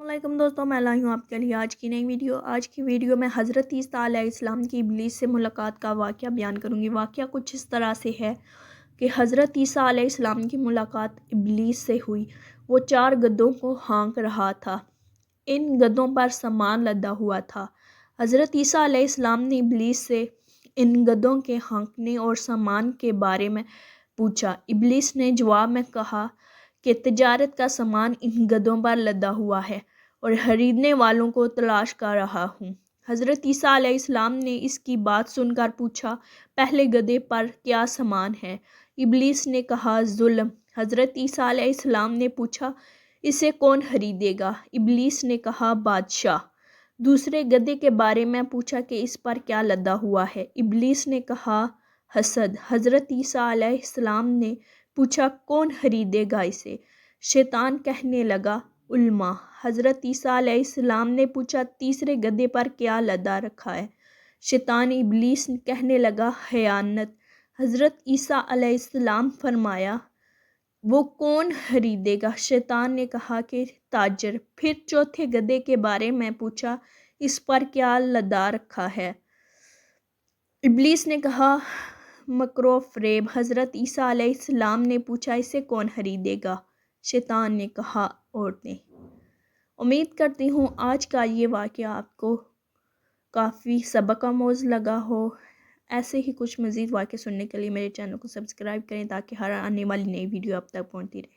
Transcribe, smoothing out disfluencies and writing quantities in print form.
السلام علیکم دوستوں، میں لائی ہوں آپ کے لیے آج کی نئی ویڈیو۔ آج کی ویڈیو میں حضرت عیسیٰ علیہ السلام کی ابلیس سے ملاقات کا واقعہ بیان کروں گی۔ واقعہ کچھ اس طرح سے ہے کہ حضرت عیسیٰ علیہ السلام کی ملاقات ابلیس سے ہوئی۔ وہ 4 گدھوں کو ہانک رہا تھا۔ ان گدھوں پر سامان لدا ہوا تھا۔ حضرت عیسیٰ علیہ السلام نے ابلیس سے ان گدھوں کے ہانکنے اور سامان کے بارے میں پوچھا۔ ابلیس نے جواب میں کہا کہ تجارت کا سامان ان گدھوں پر لدا ہوا ہے اور خریدنے والوں کو تلاش کر رہا ہوں۔ حضرت عیسیٰ علیہ السلام نے اس کی بات سن کر پوچھا، پہلے گدھے پر کیا سامان ہے؟ ابلیس نے کہا، ظلم۔ حضرت عیسیٰ علیہ السلام نے پوچھا، اسے کون خریدے گا؟ ابلیس نے کہا، بادشاہ۔ دوسرے گدھے کے بارے میں پوچھا کہ اس پر کیا لدا ہوا ہے؟ ابلیس نے کہا، حسد۔ حضرت عیسیٰ علیہ السلام نے پوچھا، کون خریدے گا اسے؟ شیطان کہنے لگا، علماء۔ حضرت عیسیٰ علیہ السلام نے پوچھا، تیسرے گدھے پر کیا لدا رکھا ہے؟ شیطان ابلیس کہنے لگا، خیانت۔ حضرت عیسیٰ علیہ السلام فرمایا، وہ کون خریدے گا؟ شیطان نے کہا کہ تاجر۔ پھر چوتھے گدھے کے بارے میں پوچھا، اس پر کیا لدا رکھا ہے؟ ابلیس نے کہا، مکر و فریب۔ حضرت عیسیٰ علیہ السلام نے پوچھا، اسے کون خریدے گا؟ شیطان نے کہا، عورتیں۔ امید کرتی ہوں آج کا یہ واقعہ آپ کو کافی سبق آموز لگا ہو۔ ایسے ہی کچھ مزید واقعے سننے کے لیے میرے چینل کو سبسکرائب کریں تاکہ ہر آنے والی نئی ویڈیو آپ تک پہنچتی رہے۔